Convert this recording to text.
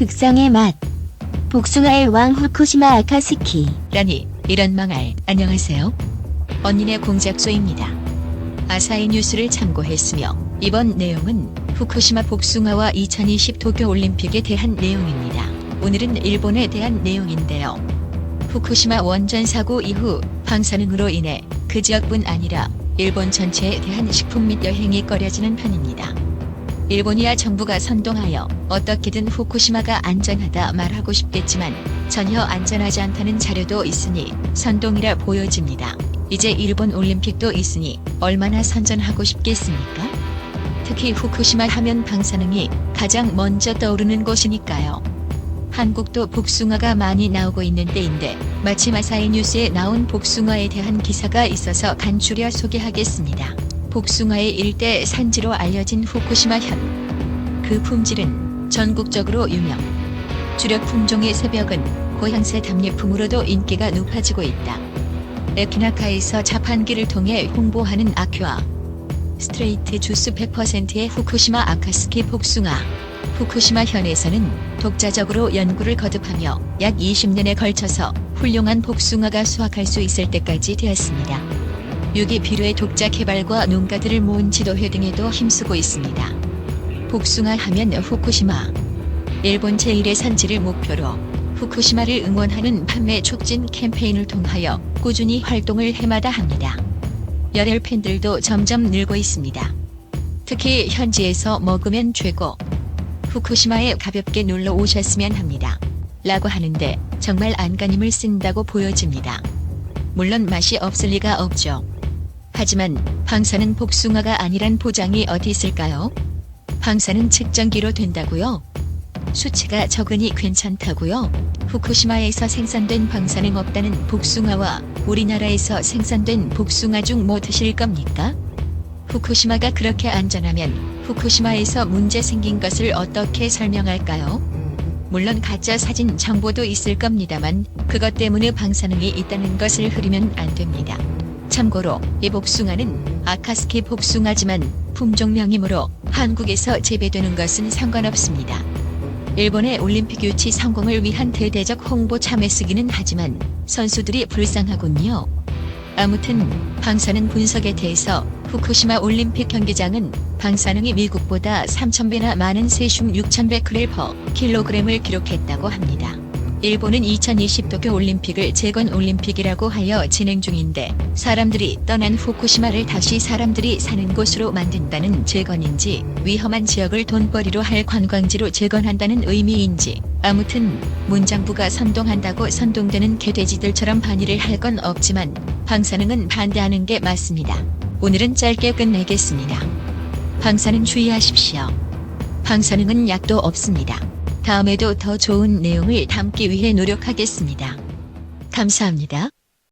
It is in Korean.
극성의 맛. 복숭아의 왕 후쿠시마 아카스키. 라니, 이런 망할. 안녕하세요. 언니네 공작소입니다. 아사히 뉴스를 참고했으며 이번 내용은 후쿠시마 복숭아와 2020 도쿄올림픽에 대한 내용입니다. 오늘은 일본에 대한 내용인데요. 후쿠시마 원전 사고 이후 방사능으로 인해 그 지역뿐 아니라 일본 전체에 대한 식품 및 여행이 꺼려지는 편입니다. 일본이야 정부가 선동하여 어떻게든 후쿠시마가 안전하다 말하고 싶겠지만 전혀 안전하지 않다는 자료도 있으니 선동이라 보여집니다. 이제 일본 올림픽도 있으니 얼마나 선전하고 싶겠습니까? 특히 후쿠시마 하면 방사능이 가장 먼저 떠오르는 곳이니까요. 한국도 복숭아가 많이 나오고 있는 때인데 마침 아사히 뉴스에 나온 복숭아에 대한 기사가 있어서 간추려 소개하겠습니다. 복숭아의 일대 산지로 알려진 후쿠시마현. 그 품질은 전국적으로 유명. 주력 품종의 새벽은 고향새 답례품으로도 인기가 높아지고 있다. 에키나카에서 자판기를 통해 홍보하는 아큐아 스트레이트 주스 100%의 후쿠시마 아카스키 복숭아. 후쿠시마현에서는 독자적으로 연구를 거듭하며 약 20년에 걸쳐서 훌륭한 복숭아가 수확할 수 있을 때까지 되었습니다. 유기비료의 독자 개발과 농가들을 모은 지도회 등에도 힘쓰고 있습니다. 복숭아 하면 후쿠시마. 일본 제1의 산지를 목표로 후쿠시마를 응원하는 판매 촉진 캠페인을 통하여 꾸준히 활동을 해마다 합니다. 열혈 팬들도 점점 늘고 있습니다. 특히 현지에서 먹으면 최고. 후쿠시마에 가볍게 놀러 오셨으면 합니다. 라고 하는데 정말 안간힘을 쓴다고 보여집니다. 물론 맛이 없을 리가 없죠. 하지만 방사능 복숭아가 아니란 보장이 어디 있을까요? 방사능 측정기로 된다고요? 수치가 적으니 괜찮다고요? 후쿠시마에서 생산된 방사능 없다는 복숭아와 우리나라에서 생산된 복숭아 중 뭐 드실 겁니까? 후쿠시마가 그렇게 안전하면 후쿠시마에서 문제 생긴 것을 어떻게 설명할까요? 물론 가짜 사진 정보도 있을 겁니다만 그것 때문에 방사능이 있다는 것을 흐리면 안 됩니다. 참고로 이 복숭아는 아카스키 복숭아지만 품종명이므로 한국에서 재배되는 것은 상관없습니다. 일본의 올림픽 유치 성공을 위한 대대적 홍보 참에 쓰기는 하지만 선수들이 불쌍하군요. 아무튼 방사능 분석에 대해서 후쿠시마 올림픽 경기장은 방사능이 미국보다 3,000배나 많은 세슘 6,100베크렐/kg을 기록했다고 합니다. 일본은 2020 도쿄올림픽을 재건올림픽이라고 하여 진행 중인데 사람들이 떠난 후쿠시마를 다시 사람들이 사는 곳으로 만든다는 재건인지 위험한 지역을 돈벌이로 할 관광지로 재건한다는 의미인지 아무튼 문장부가 선동한다고 선동되는 개돼지들처럼 반의를 할 건 없지만 방사능은 반대하는 게 맞습니다. 오늘은 짧게 끝내겠습니다. 방사능 주의하십시오. 방사능은 약도 없습니다. 다음에도 더 좋은 내용을 담기 위해 노력하겠습니다. 감사합니다.